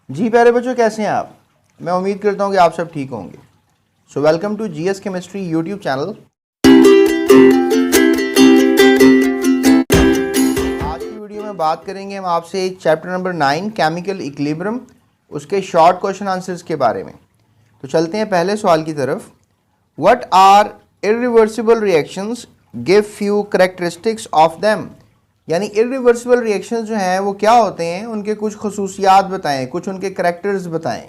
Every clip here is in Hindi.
जी प्यारे बच्चों, कैसे हैं आप? मैं उम्मीद करता हूं कि आप सब ठीक होंगे। So welcome to GS chemistry YouTube channel. आज की वीडियो में बात करेंगे हम आपसे चैप्टर नंबर 9 केमिकल इक्विलिब्रियम, उसके शॉर्ट क्वेश्चन आंसर्स के बारे में। तो चलते हैं पहले सवाल की तरफ। What are irreversible reactions, give few characteristics of them. यानी इरिवर्सिबल रिएक्शंस जो हैं वो क्या होते हैं, उनके कुछ खसूसियात बताएं, कुछ उनके करैक्टर्स बताएं।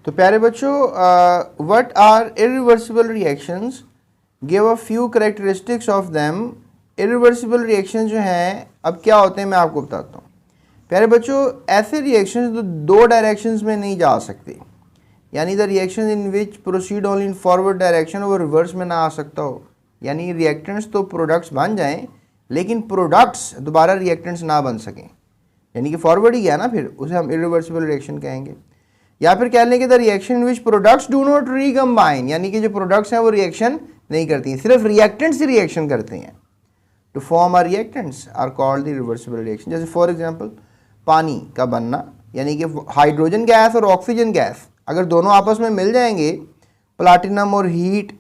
तो प्यारे बच्चों, what are irreversible reactions, give a few characteristics of them. Irreversible reaction जो हैं अब क्या होते हैं मैं आपको बताता हूँ। प्यारे बच्चों, ऐसे रिएक्शंस जो दो डायरेक्शंस में नहीं जा सकते, यानी the reaction in which proceed only in forward direction, वो रिवर्स में ना आ सकता हो। यानी रिएक्टेंट्स तो प्रोडक्ट्स बन जाएं लेकिन प्रोडक्ट्स दोबारा रिएक्टेंट्स ना बन सकें, यानी कि फॉरवर्ड ही गया ना, फिर उसे हम इरिवर्सिबल रिएक्शन कहेंगे। या फिर कह लें कि the reaction in which products do not recombine, यानी कि जो प्रोडक्ट्स हैं वो रिएक्शन नहीं करती हैं, सिर्फ रिएक्टेंट्स ही रिएक्शन करते हैं। To form are reactants are called the reversible reaction. जैसे फॉर एग्जांपल पानी का बनना, यानी कि हाइड्रोजन गैस और ऑक्सीजन गैस अगर दोनों आपस में मिल जाएंगे प्लाटिनम और हीट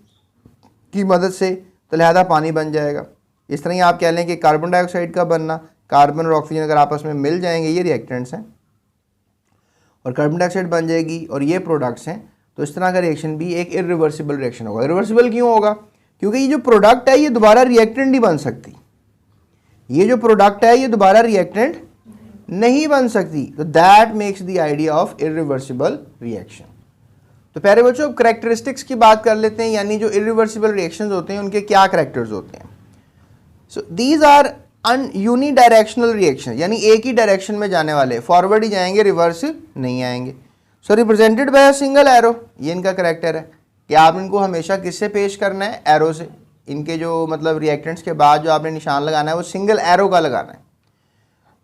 की मदद से, तो लिहाजा पानी बन जाएगा। इस तरह ही आप कह लें कि कार्बन डाइऑक्साइड का बनना, कार्बन और ऑक्सीजन अगर आपस में मिल जाएंगे, ये रिएक्टेंट्स हैं, और कार्बन डाइऑक्साइड बन जाएगी और ये प्रोडक्ट्स हैं, तो इस तरह का रिएक्शन भी एक इरिवर्सिबल रिएक्शन होगा। इरिवर्सिबल क्यों होगा? क्योंकि ये जो प्रोडक्ट है ये दोबारा रिएक्टेंट नहीं बन सकती। ये जो प्रोडक्ट है ये दोबारा रिएक्टेंट नहीं बन सकती, तो that makes the idea of irreversible reaction. तो प्यारे बच्चों, अब करेक्टरिस्टिक्स की बात कर लेते हैं, यानी जो इरिवर्सिबल रिएक्शंस होते हैं उनके क्या करेक्टर्स होते हैं। So these are unidirectional reaction, यानी एक ही डायरेक्शन में जाने वाले, फॉरवर्ड ही जाएंगे, रिवर्स नहीं आएंगे। So represented by a single arrow, ये इनका करेक्टर है कि आप इनको हमेशा किससे पेश करना है? एरो से। इनके जो मतलब रिएक्टेंट्स के बाद जो आपने निशान लगाना है वो सिंगल एरो का लगाना है।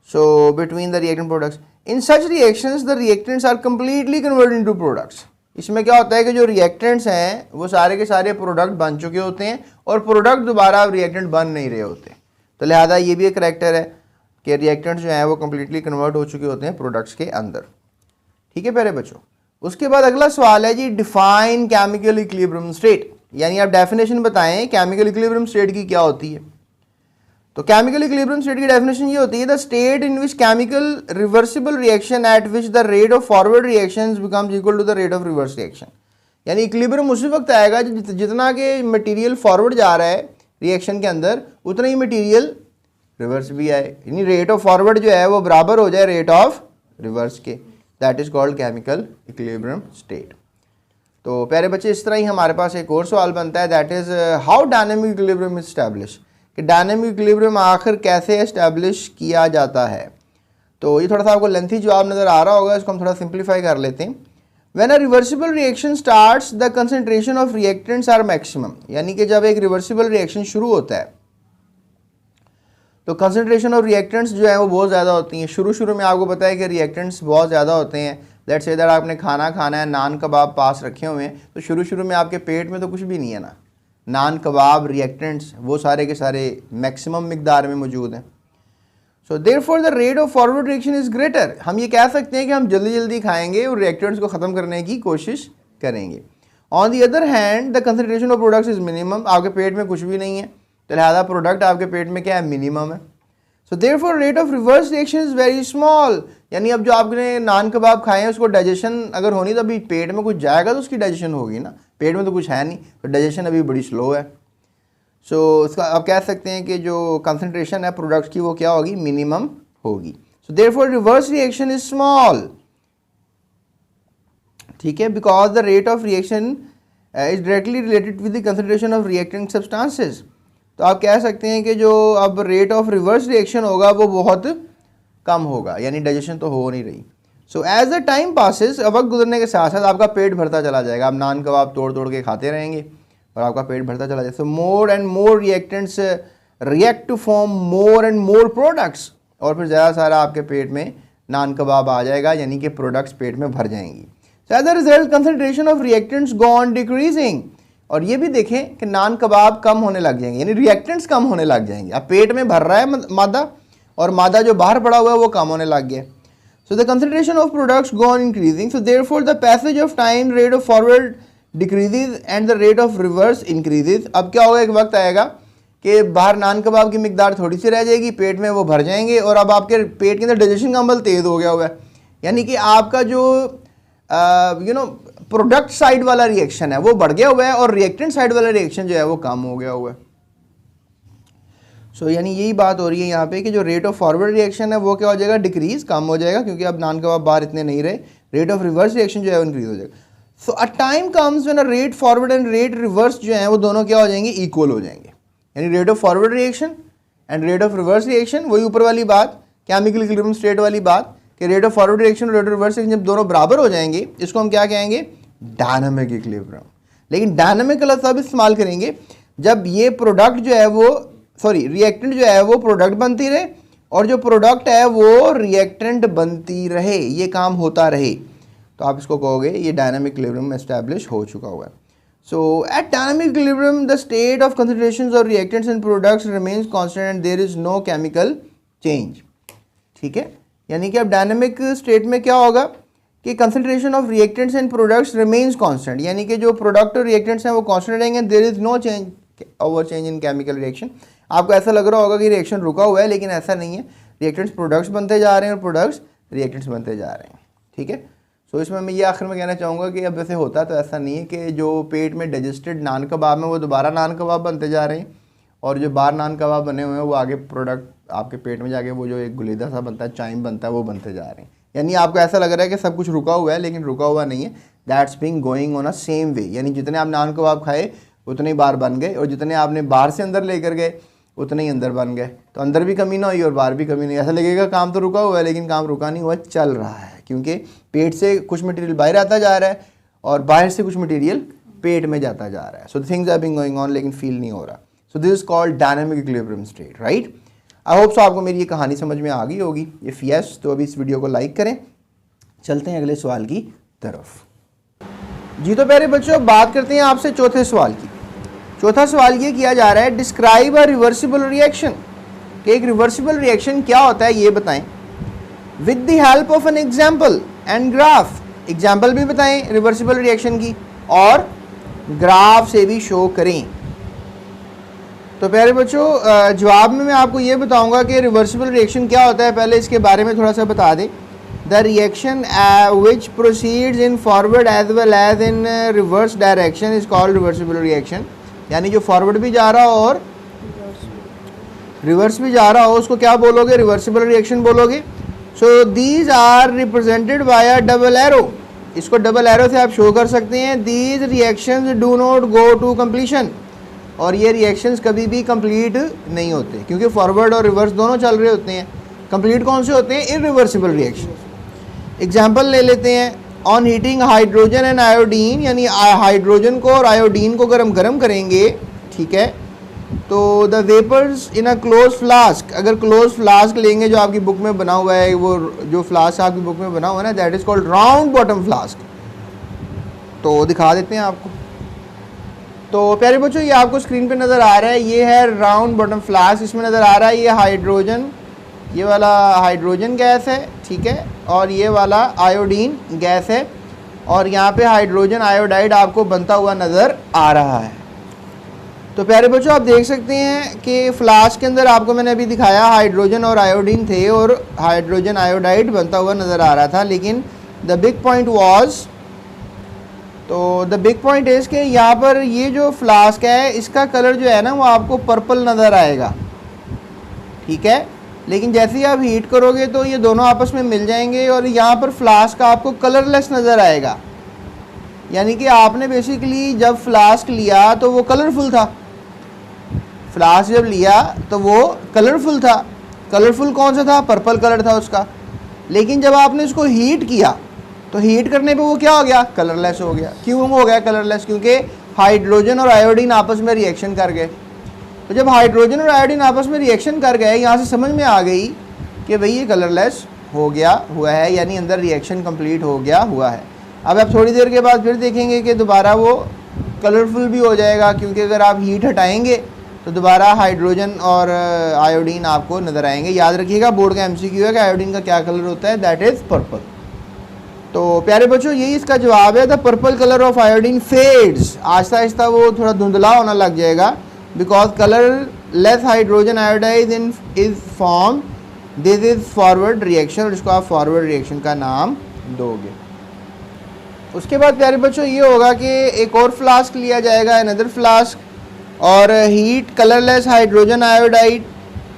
So between the reactant products, in such reactions the reactants are completely converted into products. इसमें क्या होता है कि जो रिएक्टेंट्स हैं वो सारे के सारे प्रोडक्ट बन चुके होते हैं और प्रोडक्ट दोबारा रिएक्टेंट बन नहीं रहे होते। तो लिहाजा ये भी एक करैक्टर है कि रिएक्टेंट्स जो हैं वो कंप्लीटली कन्वर्ट हो चुके होते हैं प्रोडक्ट्स के अंदर। ठीक है प्यारे बच्चों, उसके बाद अगला सवाल है जी, डिफाइन केमिकल इक्विलिब्रियम स्टेट, यानी आप डेफिनेशन बताएं केमिकल इक्विलिब्रियम स्टेट की क्या होती है। तो केमिकल इक्विलिब्रियम स्टेट की डेफिनेशन ये होती है, the state in which chemical reversible reaction at which the rate of forward reactions becomes equal to the rate of reverse reaction. यानी इक्विलिब्रियम उसी वक्त आएगा जितना के मटेरियल फॉरवर्ड जा रहा है रिएक्शन के अंदर, उतना ही मटेरियल रिवर्स भी आए, यानी रेट ऑफ फॉरवर्ड जो है वो बराबर हो जाए रेट ऑफ रिवर्स के। That is called chemical equilibrium state. तो प्यारे बच्चे, इस तरह ही हमारे पास एक और सवाल बनता है, that is how dynamic equilibrium is establish, कि डायनेमिक इक्विलिब्रियम आखिर कैसे एस्टैब्लिश किया जाता है। तो ये थोड़ा सा आपको लेंथी जवाब नज़र आ रहा होगा, इसको हम थोड़ा सिंप्लीफाई कर लेते हैं। When a reversible reaction starts the concentration of reactants are maximum, यानी कि जब एक रिवर्सिबल रिएक्शन शुरू होता है तो कंसंट्रेशन ऑफ रिएक्टेंट्स जो है वो बहुत ज़्यादा होती हैं। शुरू में आपको पता है कि रिएक्टेंट्स बहुत ज़्यादा होते हैं। लेट्स से दैट आपने खाना खाना है, नान कबाब पास रखे हुए हैं, तो शुरू में आपके पेट में तो कुछ भी नहीं है ना, नान कबाब रिएक्टेंट्स वो सारे के सारे मैक्सिमम मिकदार में मौजूद हैं। सो therefore the rate of forward reaction is greater, हम ये कह सकते हैं कि हम जल्दी खाएंगे और रिएक्टेंट्स को ख़त्म करने की कोशिश करेंगे। On the other hand the concentration of products is minimum, आपके पेट में कुछ भी नहीं है, तो लिहाजा प्रोडक्ट आपके पेट में क्या है? मिनिमम है। So therefore rate of reverse reaction is very small, यानी अब जो आपने नान कबाब खाए हैं उसको डाइजेशन अगर होनी तो अभी पेट में कुछ जाएगा तो उसकी डाइजेशन होगी ना, पेट में तो कुछ है नहीं, तो डाइजेशन अभी बड़ी स्लो है। सो इसका आप कह सकते हैं कि जो कंसंट्रेशन है प्रोडक्ट्स की वो क्या होगी? मिनिमम होगी। So therefore reverse reaction is small, ठीक है, because the rate of reaction is directly related with the concentration of reacting substances. तो आप कह सकते हैं कि जो अब रेट ऑफ रिवर्स रिएक्शन होगा वो बहुत कम होगा, यानी डाइजेशन तो हो नहीं रही। So as the time passes, अब वक्त गुजरने के साथ साथ आपका पेट भरता चला जाएगा, आप नान कबाब तोड़ के खाते रहेंगे और आपका पेट भरता चला जाएगा। So more and more reactants react to form more and more products, और फिर ज़्यादा सारा आपके पेट में नान कबाब आ जाएगा, यानी कि प्रोडक्ट्स पेट में भर जाएंगी। So as a result concentration of reactants go on decreasing, और ये भी देखें कि नान कबाब कम होने लग जाएंगे, यानी रिएक्टेंट्स कम होने लग जाएंगे। अब पेट में भर रहा है मादा और मादा जो बाहर पड़ा हुआ है वो कम होने लग गया। So the concentration of products go on increasing. So therefore the passage of time, rate of forward decreases and the rate of reverse increases. अब क्या होगा, एक वक्त आएगा कि बाहर नान कबाब की मिकदार थोड़ी सी रह जाएगी, पेट में वो भर जाएंगे और अब आपके पेट के अंदर डाइजेशन का अमल तेज़ हो गया हुआ है, यानी कि आपका जो प्रोडक्ट साइड वाला रिएक्शन है वो बढ़ गया हुआ है और रिएक्टेंट साइड वाला रिएक्शन जो है वो कम हो गया हुआ है। सो यानी यही बात हो रही है यहाँ पे कि जो रेट ऑफ फॉरवर्ड रिएक्शन है वो क्या हो जाएगा, डिक्रीज, कम हो जाएगा, क्योंकि अब नान कबाब बाहर इतने नहीं रहे, रेट ऑफ रिवर्स रिएक्शन जो है वो इंक्रीज हो जाएगा। So a time comes when a rate forward and rate reverse जो है वो दोनों क्या हो जाएंगे, इक्वल हो जाएंगे, यानी rate of forward reaction and rate of reverse reaction, वही ऊपर वाली बात, केमिकल इक्विलिब्रियम स्टेट वाली बात कि रेट ऑफ फॉरवर्ड रिएक्शन और रेट ऑफ रिवर्स रिएक्शन जब दोनों बराबर हो जाएंगे इसको हम क्या कहेंगे, डायनामिक इक्विलिब्रियम। लेकिन डायनामिक का लफ्ज़ अब इस्तेमाल करेंगे जब ये प्रोडक्ट जो है वो रिएक्टेंट जो है वो प्रोडक्ट बनती रहे और जो प्रोडक्ट है वो रिएक्टेंट बनती रहे, ये काम होता रहे, तो आप इसको कहोगे ये डायनामिक इक्विलिब्रियम एस्टैब्लिश हो चुका हुआ है। So at dynamic equilibrium the state of concentrations of reactants and products remains constant and there is no chemical change. ठीक है, यानी कि अब डायनामिक स्टेट में क्या होगा कि concentration of reactants and products remains constant, यानी कि जो प्रोडक्ट और रिएक्टेंट्स हैं वो कांस्टेंट रहेंगे, there is no change over change in chemical reaction. आपको ऐसा लग रहा होगा कि रिएक्शन रुका हुआ है, लेकिन ऐसा नहीं है, रिएक्टेंट्स प्रोडक्ट्स बनते जा रहे हैं और प्रोडक्ट्स रिएक्टेंट्स बनते जा रहे हैं। ठीक है, सो इसमें मैं ये आखिर में कहना चाहूँगा कि अब वैसे होता तो ऐसा नहीं है कि जो पेट में डाइजेस्टेड नान कबाब में वो दोबारा नान कबाब बनते जा रहे हैं और जो बाहर नान कबाब बने हुए हैं वो आगे प्रोडक्ट आपके पेट में जाके वो जो एक गुलीदा सा बनता है, चाइम बनता है, वो बनते जा रहे हैं। यानी आपको ऐसा लग रहा है कि सब कुछ रुका हुआ है, लेकिन रुका हुआ नहीं है, that's being going on a same way, यानी जितने आप नान कबाब खाए उतने ही बाहर बन गए और जितने आपने बाहर से अंदर लेकर गए उतने ही अंदर बन गए, तो अंदर भी कमी ना हुई और बाहर भी कमी नहीं। ऐसा लगेगा काम तो रुका हुआ है, लेकिन काम रुका नहीं हुआ, चल रहा है, क्योंकि पेट से कुछ मटेरियल बाहर आता जा रहा है और बाहर से कुछ मटेरियल पेट में जाता जा रहा है। So things are being going on, लेकिन फील नहीं हो रहा। So this is called dynamic equilibrium state, right. I hope so आपको मेरी ये कहानी समझ में आ गई होगी। इफ़ यस तो अभी इस वीडियो को लाइक करें। चलते हैं अगले सवाल की तरफ। जी तो प्यारे बच्चों, बात करते हैं आपसे चौथे सवाल की। चौथा सवाल ये किया जा रहा है, डिस्क्राइब अ रिवर्सिबल रिएक्शन, कि एक रिवर्सिबल रिएक्शन क्या होता है ये बताएं, with the help of an example and graph. Example भी बताएं रिवर्सिबल रिएक्शन की और ग्राफ से भी शो करें। तो प्यारे बच्चों, जवाब में मैं आपको ये बताऊंगा कि रिवर्सिबल रिएक्शन क्या होता है। पहले इसके बारे में थोड़ा सा बता दें। The reaction which proceeds in forward as well as in reverse direction is called reversible reaction, यानी जो फॉरवर्ड भी जा रहा हो और रिवर्स भी जा रहा हो उसको क्या बोलोगे, रिवर्सिबल रिएक्शन बोलोगे। So these are represented by a double arrow, इसको डबल एरो से आप शो कर सकते हैं। These reactions do not go to completion, और ये रिएक्शंस कभी भी कंप्लीट नहीं होते, क्योंकि फॉरवर्ड और रिवर्स दोनों चल रहे होते हैं। कंप्लीट कौन से होते हैं, इरिवर्सिबल रिएक्शन। एग्जाम्पल ले लेते हैं, on heating hydrogen and iodine, यानी हाइड्रोजन को और आयोडीन को गर्म करेंगे, ठीक है, तो the vapours in a close flask, अगर क्लोज फ्लास्क लेंगे जो आपकी बुक में बना हुआ है, वो जो फ्लास्क आपकी बुक में बना हुआ है ना, that is called round bottom flask. तो दिखा देते हैं आपको। तो प्यारे बच्चों, ये आपको स्क्रीन पे नज़र आ रहा है, ये है राउंड बॉटम फ्लास्क। इसमें नज़र आ रहा है ये हाइड्रोजन, ये वाला हाइड्रोजन गैस है, ठीक है, और ये वाला आयोडीन गैस है, और यहाँ पे हाइड्रोजन आयोडाइड आपको बनता हुआ नज़र आ रहा है। तो प्यारे बच्चों, आप देख सकते हैं कि फ्लास्क के अंदर आपको मैंने अभी दिखाया हाइड्रोजन और आयोडीन थे और हाइड्रोजन आयोडाइड बनता हुआ नज़र आ रहा था, लेकिन द बिग पॉइंट वाज, तो द बिग पॉइंट इज़ कि यहाँ पर ये जो फ्लास्क है इसका कलर जो है ना वो आपको पर्पल नज़र आएगा, ठीक है, लेकिन जैसे ही आप हीट करोगे तो ये दोनों आपस में मिल जाएंगे और यहाँ पर फ्लास्क आपको कलरलेस नज़र आएगा। यानी कि आपने बेसिकली जब फ्लास्क लिया तो वो कलरफुल था, फ्लास्क जब लिया तो वो कलरफुल था। कलरफुल कौन सा था, पर्पल कलर था उसका, लेकिन जब आपने इसको हीट किया तो हीट करने पे वो क्या हो गया, कलरलेस हो गया। क्यों हो गया कलरलेस, क्योंकि हाइड्रोजन और आयोडीन आपस में रिएक्शन कर गए। तो जब हाइड्रोजन और आयोडीन आपस में रिएक्शन कर गए, यहाँ से समझ में आ गई कि भाई ये कलरलेस हो गया हुआ है, यानी अंदर रिएक्शन कंप्लीट हो गया हुआ है। अब आप थोड़ी देर के बाद फिर देखेंगे कि दोबारा वो कलरफुल भी हो जाएगा, क्योंकि अगर आप हीट हटाएंगे तो दोबारा हाइड्रोजन और आयोडीन आपको नज़र आएंगे। याद रखिएगा, बोर्ड का एमसीक्यू है कि आयोडीन का क्या कलर होता है, दैट इज़ पर्पल। तो प्यारे बच्चों, यही इसका जवाब है। The purple colour of iodine fades, Aahista Aahista वो थोड़ा धुंधला होना लग जाएगा, because colour less hydrogen iodide in is form, this is forward reaction, और इसको आप फॉरवर्ड रिएक्शन का नाम दोगे। उसके बाद प्यारे बच्चों ये होगा कि एक और फ्लास्क लिया जाएगा, अनदर फ्लास्क, और heat colourless hydrogen iodide.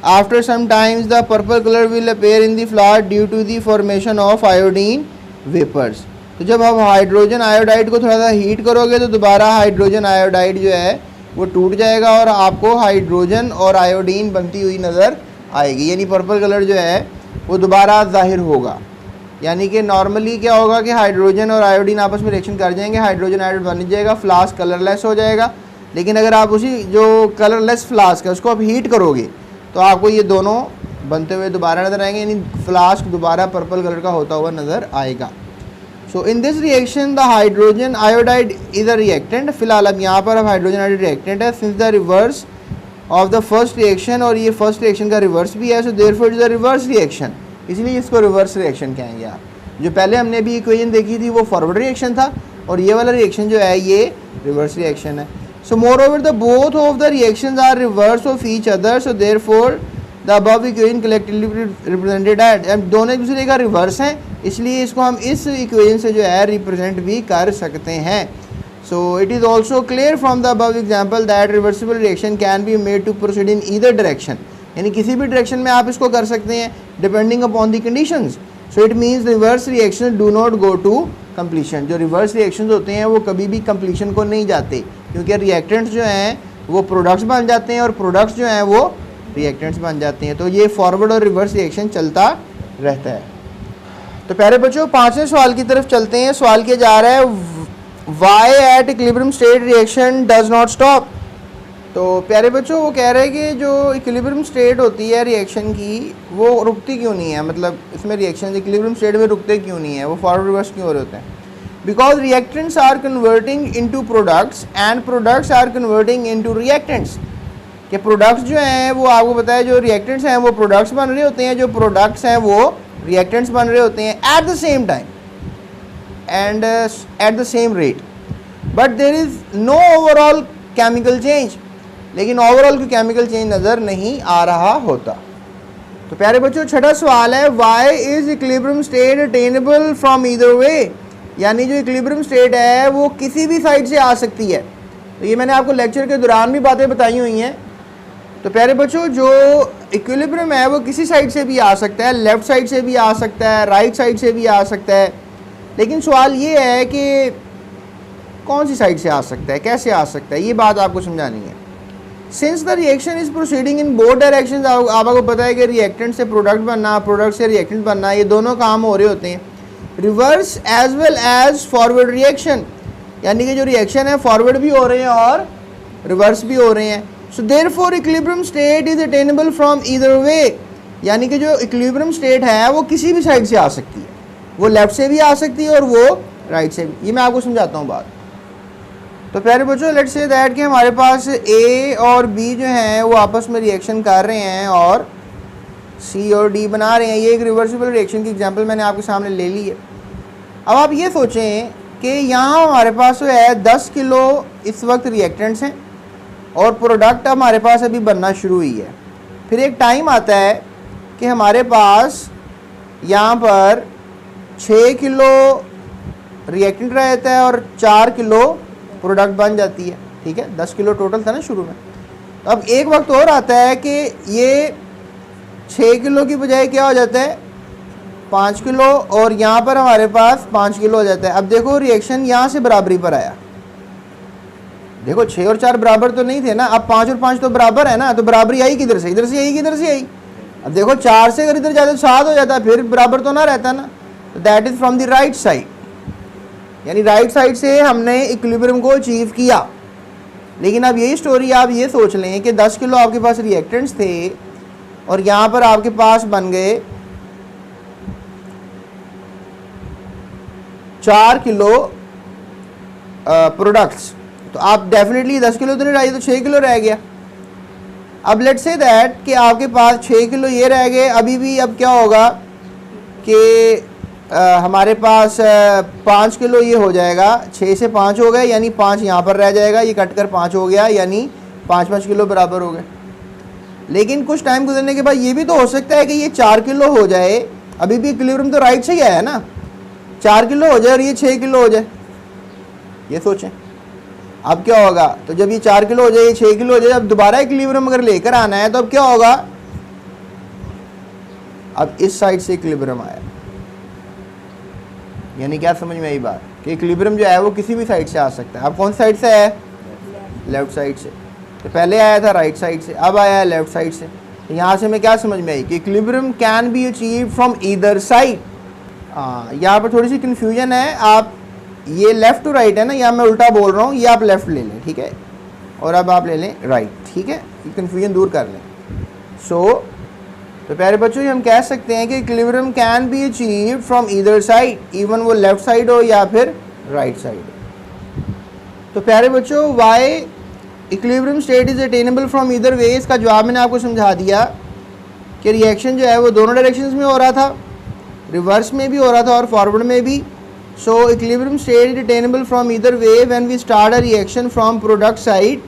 After some times the purple colour will appear in the flask due to the formation of iodine vapours. तो जब आप हाइड्रोजन आयोडाइड को थोड़ा सा हीट करोगे तो दोबारा हाइड्रोजन आयोडाइड जो है वो टूट जाएगा और आपको हाइड्रोजन और आयोडीन बनती हुई नज़र आएगी, यानी पर्पल कलर जो है वो दोबारा जाहिर होगा। यानी कि नॉर्मली क्या होगा कि हाइड्रोजन और आयोडीन आपस में रिएक्शन कर जाएंगे, हाइड्रोजन आयोडाइड बन जाएगा, फ्लास्क कलरलेस हो जाएगा। लेकिन अगर आप उसी जो कलरलेस फ्लास्क है उसको आप हीट करोगे तो आपको ये दोनों बनते हुए दोबारा नज़र आएंगे, यानी फ्लास्क दोबारा पर्पल कलर का होता हुआ नज़र आएगा। So in this reaction the hydrogen iodide is a reactant. फिलहाल अब यहाँ पर अब हाइड्रोजन आयोडाइड रिएक्टेंट है, since the reverse of the first reaction, और ये फर्स्ट रिएक्शन का रिवर्स भी है, so therefore is the reverse reaction, इसलिए इसको रिवर्स रिएक्शन कहेंगे आप। जो पहले हमने भी इक्वेशन देखी थी वो फॉरवर्ड रिएक्शन था, और ये वाला रिएक्शन जो है ये रिवर्स रिएक्शन है। So moreover the both of the reactions are reverse of each other, so therefore the above equation collectively represented at, अब दोनों एक दूसरे का रिवर्स हैं, इसलिए इसको हम इस इक्वेशन से जो है रिप्रेजेंट भी कर सकते हैं। So it is also clear from the above example that reversible reaction can be made to proceed in either direction, यानी किसी भी डायरेक्शन में आप इसको कर सकते हैं depending upon the conditions. So it means reverse reaction do not go to completion. जो रिवर्स रिएक्शंस होते हैं वो कभी भी कंप्लीशन को नहीं जाते, क्योंकि रिएक्टेंट्स जो हैं वो प्रोडक्ट्स बन जाते हैं और प्रोडक्ट्स जो हैं वो रिएक्टेंट्स बन जाते हैं। तो ये फॉरवर्ड और रिवर्स रिएक्शन चलता रहता है। तो प्यारे बच्चों, पांचवें सवाल की तरफ चलते हैं। सवाल किया जा रहा है why at equilibrium state reaction does not stop. तो प्यारे बच्चों, वो कह रहे हैं कि जो इक्विलिब्रियम स्टेट होती है रिएक्शन की वो रुकती क्यों नहीं है, मतलब इसमें रिएक्शन इक्विलिब्रियम स्टेट में रुकते क्यों नहीं है, वो फॉरवर्ड रिवर्स क्यों हो रहे होते हैं। Because reactants are converting into products and products are converting into reactants. कि प्रोडक्ट्स जो हैं वो आपको पता है जो रिएक्टेंट्स हैं वो प्रोडक्ट्स बन रहे होते हैं, जो प्रोडक्ट्स हैं वो रिएक्टेंट्स बन रहे होते हैं at the same time and at the same rate, but there is no overall chemical change, लेकिन ओवरऑल कोई केमिकल चेंज नज़र नहीं आ रहा होता। तो प्यारे बच्चों, छठा सवाल है why is equilibrium state attainable from either way, यानी जो इक्विलिब्रियम स्टेट है वो किसी भी साइड से आ सकती है। तो ये मैंने आपको लेक्चर के दौरान भी बातें बताई हुई हैं। तो प्यारे बच्चों, जो इक्विलिब्रियम है वो किसी साइड से भी आ सकता है, लेफ़्ट साइड से भी आ सकता है, राइट साइड से भी आ सकता है, लेकिन सवाल ये है कि कौन सी साइड से आ सकता है, कैसे आ सकता है, ये बात आपको समझानी है। Since the reaction is proceeding in both directions, आपको पता है कि रिएक्टेंट से प्रोडक्ट बनना, प्रोडक्ट से रिएक्टेंट बनना, ये दोनों काम हो रहे होते हैं। Reverse as well as forward reaction, यानी कि जो रिएक्शन है फॉरवर्ड भी हो रहे हैं और रिवर्स भी हो रहे हैं। So therefore equilibrium state is attainable from either way, यानी कि जो इक्विलिब्रियम स्टेट है वो किसी भी साइड से आ सकती है, वो लेफ्ट से भी आ सकती है और वो राइट से भी। ये मैं आपको समझाता हूँ बात। तो प्यारे बच्चों, लेट्स से दैट कि हमारे पास ए और बी जो हैं वो आपस में रिएक्शन कर रहे हैं और सी और डी बना रहे हैं। ये एक रिवर्सिबल रिएक्शन की एग्जांपल मैंने आपके सामने ले ली है। अब आप ये सोचें कि यहाँ हमारे पास जो है 10 किलो इस वक्त रिएक्टेंट्स हैं और प्रोडक्ट हमारे पास अभी बनना शुरू हुई है। फिर एक टाइम आता है कि हमारे पास यहाँ पर 6 किलो रिएक्टेंट रहता है और 4 किलो प्रोडक्ट बन जाती है। ठीक है, 10 किलो टोटल था ना शुरू में। तो अब एक वक्त और आता है कि ये 6 किलो की बजाय क्या हो जाता है 5 किलो, और यहाँ पर हमारे पास 5 किलो हो जाता है। अब देखो रिएक्शन यहाँ से बराबरी पर आया। देखो 6 और 4 बराबर तो नहीं थे ना, अब 5 और 5 तो बराबर है ना, तो बराबरी आई किधर से, इधर से आई, किधर से आई। अब देखो 4 से अगर इधर जाते तो 7 हो जाता, फिर बराबर तो ना रहता ना। तो that is from the right side, यानी राइट साइड से हमने इक्विलिब्रियम को अचीव किया। लेकिन अब यही स्टोरी आप ये सोच लें कि 10 किलो आपके पास रिएक्टेंट्स थे और यहाँ पर आपके पास बन गए 4 किलो प्रोडक्ट्स। तो आप डेफिनेटली 10 किलो तो नहीं रही, तो 6 किलो रह गया। अब लेट्स से दैट कि आपके पास 6 किलो ये रह गए, अभी भी अब क्या होगा कि हमारे पास 5 किलो ये हो जाएगा, 6 से 5 हो गए यानी 5 यहाँ पर रह जाएगा, ये कट कर 5 हो गया यानी 5-5 किलो बराबर हो गए। लेकिन कुछ टाइम गुजरने के बाद ये भी तो हो सकता है कि ये 4 किलो हो जाए, अभी भी इक्विलिब्रियम तो राइट से ही आया है ना, 4 किलो हो जाए और ये 6 किलो हो जाए। ये सोचें अब क्या होगा, तो जब ये 4 किलो हो जाए, ये 6 किलो हो जाए, अब दोबारा इक्विलिब्रियम अगर लेकर आना है तो अब क्या होगा, अब इस साइड से इक्विलिब्रियम आया, यानी क्या समझ में आई बात कि इक्विलिब्रियम जो है वो किसी भी साइड से आ सकता है। अब कौन साइड से आया है, लेफ्ट साइड से। तो पहले आया था राइट साइड से, अब आया है लेफ्ट साइड से। तो यहाँ से मैं क्या समझ में आई कि equilibrium can be achieve from either side. यहाँ पर थोड़ी सी कन्फ्यूजन है, आप ये लेफ़्ट टू राइट है ना, या मैं उल्टा बोल रहा हूँ, ये आप लेफ़्ट ले लें, ठीक है, और अब आप ले लें राइट, ठीक है, ये कन्फ्यूजन दूर कर लें। तो प्यारे बच्चों हम कह सकते हैं कि equilibrium can be achieved from either side, even वो लेफ़्ट साइड हो या फिर राइट साइड हो। तो प्यारे बच्चों why equilibrium state is attainable from either way, इसका जवाब मैंने आपको समझा दिया कि रिएक्शन जो है वो दोनों डायरेक्शंस में हो रहा था, रिवर्स में भी हो रहा था और फॉरवर्ड में भी। So equilibrium state is attainable from either way. When we start a reaction from product side,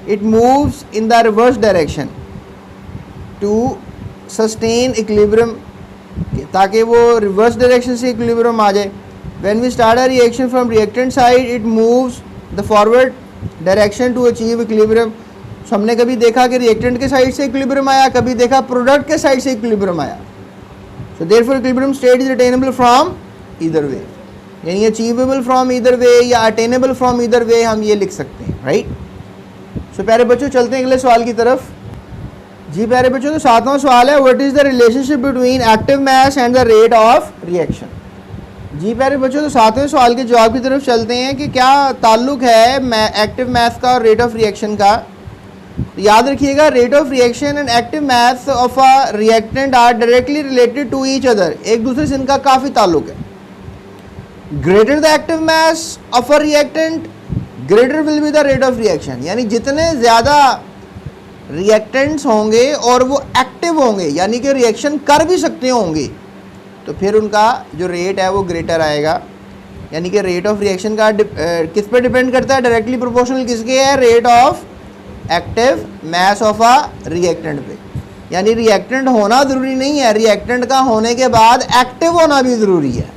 it moves in the reverse direction to sustain equilibrium, ताकि वो reverse direction से equilibrium आ जाए। When we start a reaction from reactant side, it moves the forward direction to achieve equilibrium. So हमने कभी देखा कि reactant के साइड से equilibrium आया, कभी देखा product के साइड से equilibrium आया। So therefore equilibrium state is attainable from either way, यानी अचीवेबल फ्रॉम ईदर वे या अटेनेबल फ्रॉम ईदर वे हम ये लिख सकते हैं, राइट। सो प्यारे बच्चों चलते हैं अगले सवाल की तरफ। जी प्यारे बच्चों, तो 7वां सवाल है, what is the relationship between active mass and the rate of reaction. जी प्यारे बच्चों, तो 7वें सवाल के जवाब की तरफ चलते हैं कि क्या ताल्लुक है एक्टिव मास का और रेट ऑफ रिएक्शन का। तो याद रखिएगा, rate of reaction and active mass of a reactant are directly related to each other, एक दूसरे से इनका काफ़ी ताल्लुक है। Greater the active mass of a reactant, greater will be the rate of reaction, यानी जितने ज़्यादा रिएक्टेंट्स होंगे और वो एक्टिव होंगे यानी कि रिएक्शन कर भी सकते होंगे, तो फिर उनका जो रेट है वो ग्रेटर आएगा। यानी कि रेट ऑफ रिएक्शन का किस पे डिपेंड करता है, डायरेक्टली प्रोपोर्शनल किसके है, rate of active mass of a reactant पे। यानी रिएक्टेंट होना ज़रूरी नहीं है, रिएक्टेंट का होने के बाद एक्टिव होना भी ज़रूरी है,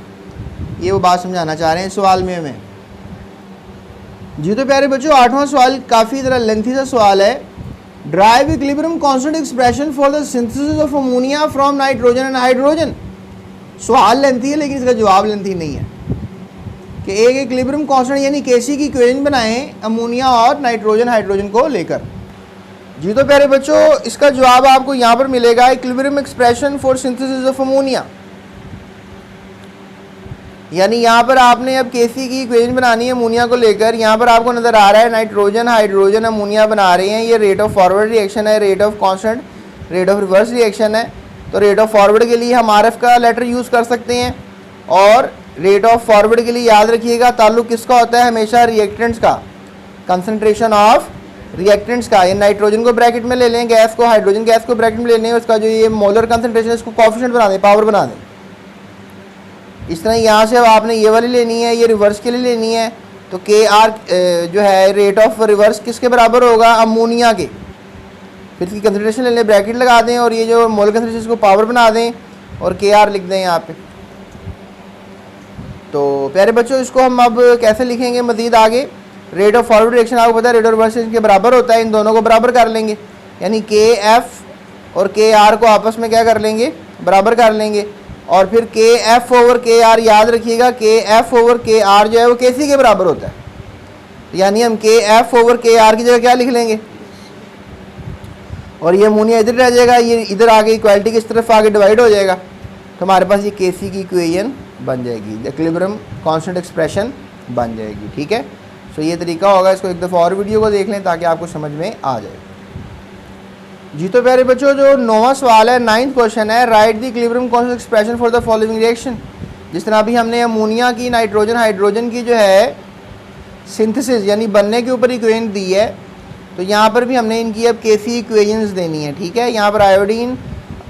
ये वो बात समझाना चाह रहे हैं सवाल में हमें। जी तो प्यारे बच्चों 8वां सवाल काफ़ी ज़रा लेंथी सा सवाल है। Drive equilibrium constant expression for the synthesis of ammonia from nitrogen and hydrogen. सवाल लेंथी है लेकिन इसका जवाब लेंथी नहीं है कि एक इक्विलिब्रियम कांस्टेंट यानी केसी की इक्वेशन बनाएं अमोनिया और नाइट्रोजन हाइड्रोजन को लेकर। जी तो प्यारे बच्चों इसका जवाब आपको यहाँ पर मिलेगा, equilibrium expression for synthesis of ammonia. यानी यहाँ पर आपने अब केसी की इक्वेशन बनानी है अमोनिया को लेकर। यहाँ पर आपको नज़र आ रहा है नाइट्रोजन हाइड्रोजन अमोनिया बना रहे हैं, ये रेट ऑफ फॉरवर्ड रिएक्शन है, rate of constant rate of reverse reaction है। तो रेट ऑफ फॉरवर्ड के लिए हम आरएफ का लेटर यूज़ कर सकते हैं, और रेट ऑफ फॉरवर्ड के लिए याद रखिएगा ताल्लुक किसका होता है, हमेशा रिएक्टेंट्स का, कंसनट्रेशन ऑफ रिएक्टेंट्स का। ये नाइट्रोजन को ब्रैकेट में ले लें, गैस को, हाइड्रोजन गैस को ब्रैकेट में ले लें, उसका जो ये मोलर कंसनट्रेशन है इसको कोएफिशिएंट बना दें, पावर बना दें। इस तरह यहाँ से अब आपने ये वाली लेनी है, ये रिवर्स के लिए लेनी है। तो के आर जो है रेट ऑफ रिवर्स किसके बराबर होगा, अमोनिया के। फिर इसकी कंसनट्रेशन ले लें, ब्रैकेट लगा दें, और ये जो मोलर कंसनट्रेशन इसको पावर बना दें और के आर लिख दें यहाँ पे। तो प्यारे बच्चों इसको हम अब कैसे लिखेंगे मज़ीद आगे। रेट ऑफ फॉरवर्ड रिएक्शन आपको पता है रेट ऑफ रिवर्स के बराबर होता है, इन दोनों को बराबर कर लेंगे, यानी के एफ और के आर को आपस में क्या कर लेंगे, बराबर कर लेंगे। और फिर के एफ ओवर के आर याद रखिएगा, के एफ ओवर के आर जो है वो केसी के बराबर होता है, यानी हम के एफ ओवर के आर की जगह क्या लिख लेंगे, और ये अमोनिया इधर रह जाएगा, ये इधर आगे इक्वालिटी की इस तरफ आगे डिवाइड हो जाएगा, तो हमारे पास ये केसी की इक्वेशन बन जाएगी, इक्विलिब्रियम कांस्टेंट एक्सप्रेशन बन जाएगी। ठीक है, तो ये तरीका होगा, इसको एक दफ़ा और वीडियो को देख लें ताकि आपको समझ में आ जाए। जी तो प्यारे बच्चों जो 9वां सवाल है, 9th क्वेश्चन है, right the equilibrium constant expression for the following reaction. जिस तरह अभी हमने अमोनिया की नाइट्रोजन हाइड्रोजन की जो है सिंथेसिस यानी बनने के ऊपर इक्वेशन दी है, तो यहाँ पर भी हमने इनकी अब केसी इक्वेशंस देनी है, ठीक है। यहाँ पर आयोडीन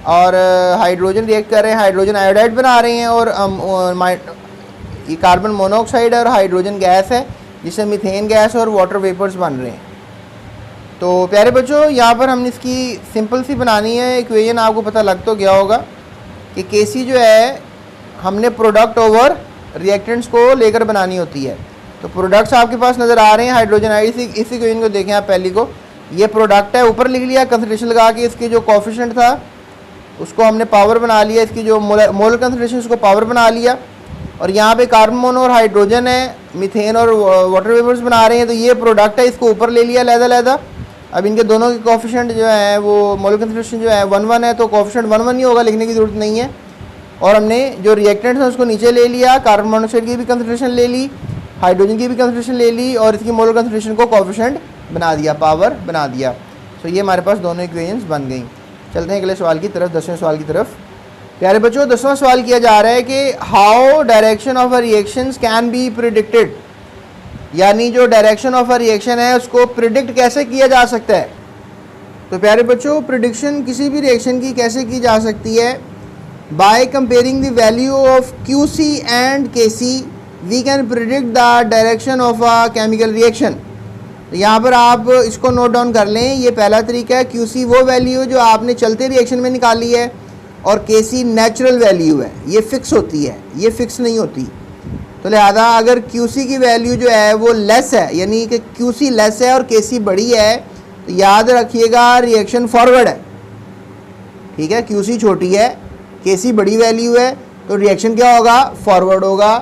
और हाइड्रोजन रिएक्ट कर रहे हैं, हाइड्रोजन आयोडाइड बना रहे हैं, और ये कार्बन मोनोऑक्साइड और हाइड्रोजन गैस है जिससे मीथेन गैस और वाटर वेपर्स बन रहे हैं। तो प्यारे बच्चों, यहाँ पर हमने इसकी सिंपल सी बनानी है इक्वेशन। आपको पता लग तो गया होगा कि केसी जो है हमने प्रोडक्ट ओवर रिएक्टेंट्स को लेकर बनानी होती है। तो प्रोडक्ट्स आपके पास नज़र आ रहे हैं, हाइड्रोजन आइड। इस इक्वेशन को देखें आप, पहली को, ये प्रोडक्ट है, ऊपर लिख लिया कंसंट्रेशन लगा के, इसकी जो कोफिशिएंट था उसको हमने पावर बना लिया, इसकी जो मोलर कंसंट्रेशन उसको पावर बना लिया, और यहाँ पे कार्बन मोनो और हाइड्रोजन है, मीथेन और वाटर वेपर्स बना रहे हैं। तो ये प्रोडक्ट है, इसको ऊपर ले लिया लहदा। अब इनके दोनों के कोफिशिएंट जो है वो मोलर कंसंट्रेशन जो है 1 1 है, तो कोफिशिएंट 1 1 ही होगा, लिखने की ज़रूरत नहीं है। और हमने जो रिएक्टेंट्स हैं उसको नीचे ले लिया, कार्बन मोनोऑक्साइड की भी कंसंट्रेशन ले ली, हाइड्रोजन की भी कंसंट्रेशन ले ली, और इसकी मोलर कंसंट्रेशन को कोफिशिएंट बना दिया, पावर बना दिया। तो ये हमारे पास दोनों इक्वेशंस बन गई। चलते हैं अगले सवाल की तरफ, 10वें सवाल की तरफ। प्यारे बच्चों, 10वां सवाल किया जा रहा है कि how direction of a reactions can be predicted, यानी जो डायरेक्शन ऑफ अ रिएक्शन है उसको प्रिडिक्ट कैसे किया जा सकता है। तो प्यारे बच्चों, प्रिडिक्शन किसी भी रिएक्शन की कैसे की जा सकती है? By comparing the value of QC and KC we can predict the direction of a chemical reaction. तो यहाँ पर आप इसको नोट डाउन कर लें। ये पहला तरीका है, QC वो वैल्यू जो आपने चलते रिएक्शन में निकाली है, और KC नेचुरल वैल्यू है, ये फिक्स होती है, ये फिक्स नहीं होती। तो लिहाजा अगर QC की वैल्यू जो है वो लेस है, यानी कि QC लेस है और KC बड़ी है, तो याद रखिएगा रिएक्शन फॉरवर्ड है, ठीक है। QC छोटी है, KC बड़ी वैल्यू है, तो रिएक्शन क्या होगा? फॉरवर्ड होगा।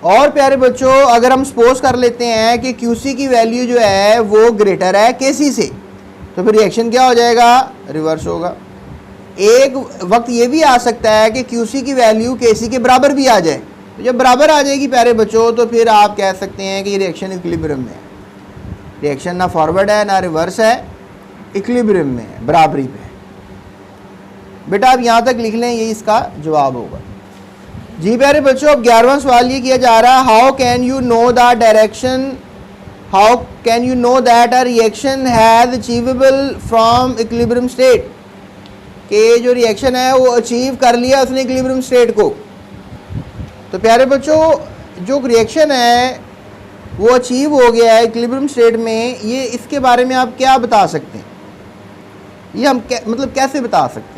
और प्यारे बच्चों, अगर हम सपोज कर लेते हैं कि QC की वैल्यू जो है वो ग्रेटर है KC से, तो फिर रिएक्शन क्या हो जाएगा? रिवर्स होगा। एक वक्त ये भी आ सकता है कि QC की वैल्यू KC के बराबर भी आ जाए। तो जब बराबर आ जाएगी प्यारे बच्चों, तो फिर आप कह सकते हैं कि ये रिएक्शन इक्विलिब्रियम में है। रिएक्शन ना फॉरवर्ड है ना रिवर्स है, इक्विलिब्रियम में है, बराबरी पे है। बेटा आप यहाँ तक लिख लें, ये इसका जवाब होगा। जी प्यारे बच्चों, अब 11वां सवाल ये किया जा रहा है, how can you know the direction, how can you know that a reaction has achievable from equilibrium state, कि जो रिएक्शन है वो अचीव कर लिया उसने इक्विलिब्रियम स्टेट को। तो प्यारे बच्चों, जो रिएक्शन है वो अचीव हो गया है इक्विलिब्रियम स्टेट में, ये इसके बारे में आप क्या बता सकते हैं? ये हम मतलब कैसे बता सकते हैं?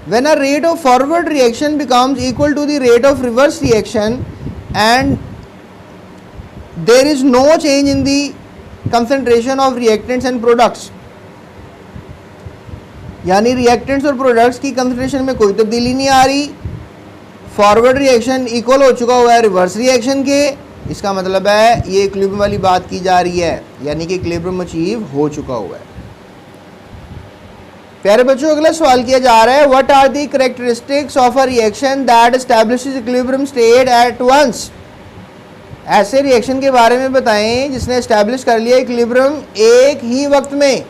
When a rate of forward reaction becomes equal to the rate of reverse reaction and there is no change in the concentration of reactants and products, यानी रिएक्टेंट्स और प्रोडक्ट्स की कंसंट्रेशन में कोई तब्दीली नहीं आ रही, फॉरवर्ड रिएक्शन इक्वल हो चुका हुआ है रिवर्स रिएक्शन के, इसका मतलब है ये इक्विलिब्रियम वाली बात की जा रही है, यानी कि इक्विलिब्रियम अचीव हो चुका हुआ है। प्यारे बच्चों, अगला सवाल किया जा रहा है, what are the characteristics of a reaction that establishes equilibrium state at once. ऐसे रिएक्शन के बारे में बताएं जिसने एस्टैब्लिश कर लिया इक्विलिब्रियम एक ही वक्त में।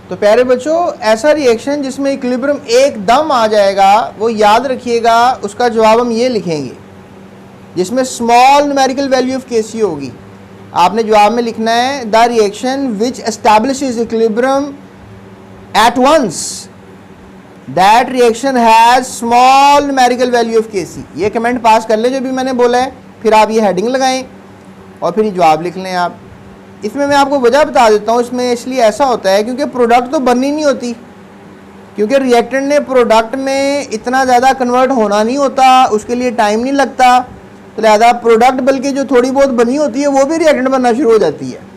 तो प्यारे बच्चों, ऐसा रिएक्शन जिसमें इक्विलिब्रियम एकदम आ जाएगा, वो याद रखिएगा, उसका जवाब हम ये लिखेंगे, जिसमें small numerical value of KC होगी। आपने जवाब में लिखना है the reaction which establishes equilibrium at once that reaction has small numerical value of KC। ये कमेंट पास कर ले जो भी मैंने बोला है, फिर आप ये हेडिंग लगाएं और फिर ये जवाब लिख लें आप। इसमें मैं आपको वजह बता देता हूँ, इसमें इसलिए ऐसा होता है क्योंकि प्रोडक्ट तो बननी नहीं होती, क्योंकि रिएक्टेंट ने प्रोडक्ट में इतना ज़्यादा कन्वर्ट होना नहीं होता, उसके लिए टाइम नहीं लगता, तो लिहाजा प्रोडक्ट बल्कि जो थोड़ी बहुत बनी होती है वो भी रिएक्टेंट बनना शुरू हो जाती है।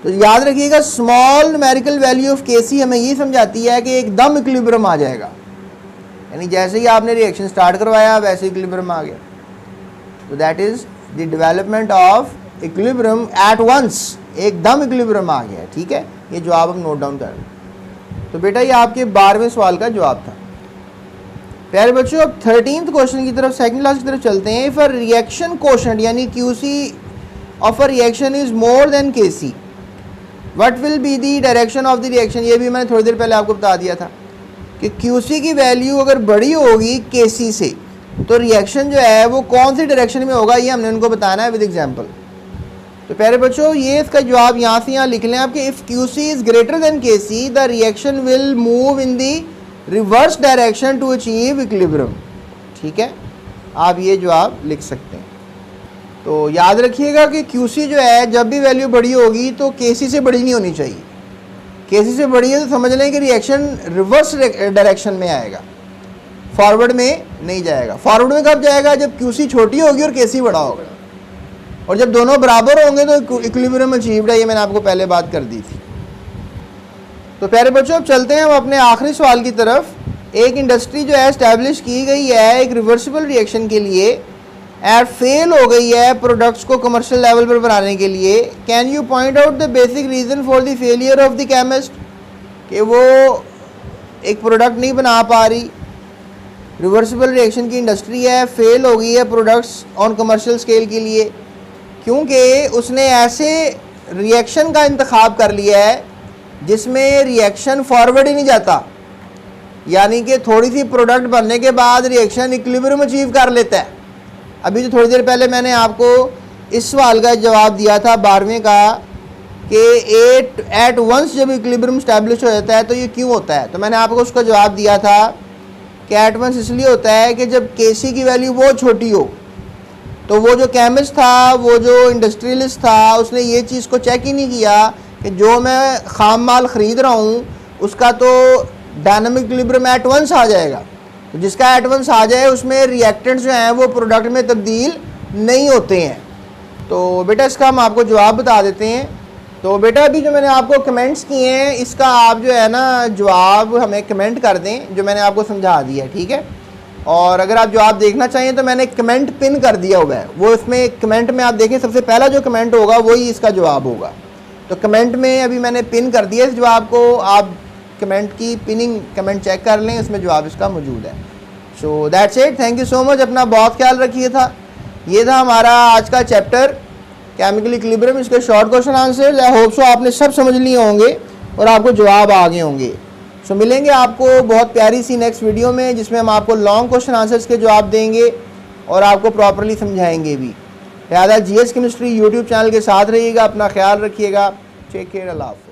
तो याद रखिएगा, small numerical value of KC हमें ये समझाती है कि एकदम इक्विलिब्रियम आ जाएगा, यानी जैसे ही आपने रिएक्शन स्टार्ट करवाया वैसे इक्विलिब्रियम आ गया। तो that is the development of equilibrium at once, एकदम इक्विलिब्रियम आ गया, ठीक है। ये जवाब हम नोट डाउन कर लें। तो बेटा ये आपके 12वें सवाल का जवाब था। प्यारे बच्चों, अब 13th क्वेश्चन की तरफ, सेकंड क्लास की तरफ चलते हैं। इफ अ रिएक्शन कोशेंट यानी QC of a reaction is more than KC, what will be the direction of the reaction. ये भी मैंने थोड़ी देर पहले आपको बता दिया था कि QC की वैल्यू अगर बड़ी होगी KC से, तो रिएक्शन जो है वो कौन सी डायरेक्शन में होगा, ये हमने उनको बताना है विद एग्जांपल। तो प्यारे बच्चों ये इसका जवाब यहाँ से यहाँ लिख लें आपके, if QC is greater than KC the reaction will move in the reverse direction to achieve equilibrium. ठीक है, आप ये जवाब लिख सकते हैं। तो याद रखिएगा कि QC जो है जब भी वैल्यू बड़ी होगी तो KC से बड़ी नहीं होनी चाहिए। KC से बड़ी है तो समझ लें कि रिएक्शन रिवर्स डायरेक्शन में आएगा, फॉरवर्ड में नहीं जाएगा। फॉरवर्ड में कब जाएगा? जब QC छोटी होगी और KC बड़ा होगा, और जब दोनों बराबर होंगे तो इक्विलिब्रियम अचीव्ड है। ये मैंने आपको पहले बात कर दी थी। तो प्यारे बच्चों अब चलते हैं हम अपने आखिरी सवाल की तरफ। एक इंडस्ट्री जो है एस्टैब्लिश की गई है एक रिवर्सिबल रिएक्शन के लिए, एंड फेल हो गई है प्रोडक्ट्स को कमर्शियल लेवल पर बनाने के लिए। Can you point out the basic reason for the failure of the chemist, कि वो एक प्रोडक्ट नहीं बना पा रही। रिवर्सिबल रिएक्शन की इंडस्ट्री है, फेल हो गई है प्रोडक्ट्स ऑन कमर्शियल स्केल के लिए, क्योंकि उसने ऐसे रिएक्शन का इंतखाब कर लिया है जिसमें रिएक्शन फॉरवर्ड ही नहीं जाता, यानी कि थोड़ी सी प्रोडक्ट बनने के बाद रिएक्शन इक्विलिब्रियम अचीव कर लेता है। अभी जो थोड़ी देर पहले मैंने आपको इस सवाल का जवाब दिया था 12वें का कि एट वंस जब इक्विलिब्रियम स्टैब्लिश हो जाता है तो ये क्यों होता है, तो मैंने आपको उसका जवाब दिया था कि एट वंस इसलिए होता है कि जब KC की वैल्यू बहुत छोटी हो, तो वो जो केमिस्ट था, वो जो इंडस्ट्रियलिस्ट था, उसने ये चीज़ को चेक ही नहीं किया कि जो मैं ख़ाम माल ख़रीद रहा हूँ उसका तो डायनामिक इक्विलिब्रियम एट वंस आ जाएगा। तो जिसका एट वंस आ जाए उसमें रिएक्टेंट्स जो हैं वो प्रोडक्ट में तब्दील नहीं होते हैं। तो बेटा इसका हम आपको जवाब बता देते हैं। तो बेटा अभी जो मैंने आपको कमेंट्स किए हैं इसका आप जो है ना जवाब हमें कमेंट कर दें, जो मैंने आपको समझा दिया है। ठीक है, और अगर आप जवाब देखना चाहिए तो मैंने कमेंट पिन कर दिया हुआ है, वो इसमें कमेंट में आप देखें सबसे पहला जो कमेंट होगा वही इसका जवाब होगा। तो कमेंट में अभी मैंने पिन कर दिया इस जवाब को, आप कमेंट की पिनिंग कमेंट चेक कर लें, उसमें जवाब इसका मौजूद है। So that's it, thank you so much, अपना बहुत ख्याल रखिए। ये था हमारा आज का चैप्टर केमिकल इक्विलिब्रियम, इसके शॉर्ट क्वेश्चन आंसर्स। आई होप सो आपने सब समझ लिए होंगे और आपको जवाब आ गए होंगे। सो मिलेंगे आपको बहुत प्यारी सी नेक्स्ट वीडियो में जिसमें हम आपको लॉन्ग क्वेश्चन आंसर्स के जवाब देंगे और आपको प्रॉपरली समझाएंगे भी। लिहाजा GS केमिस्ट्री यूट्यूब चैनल के साथ रहिएगा, अपना ख्याल रखिएगा। टेक केयर, अल्लाह हाफ़िज़।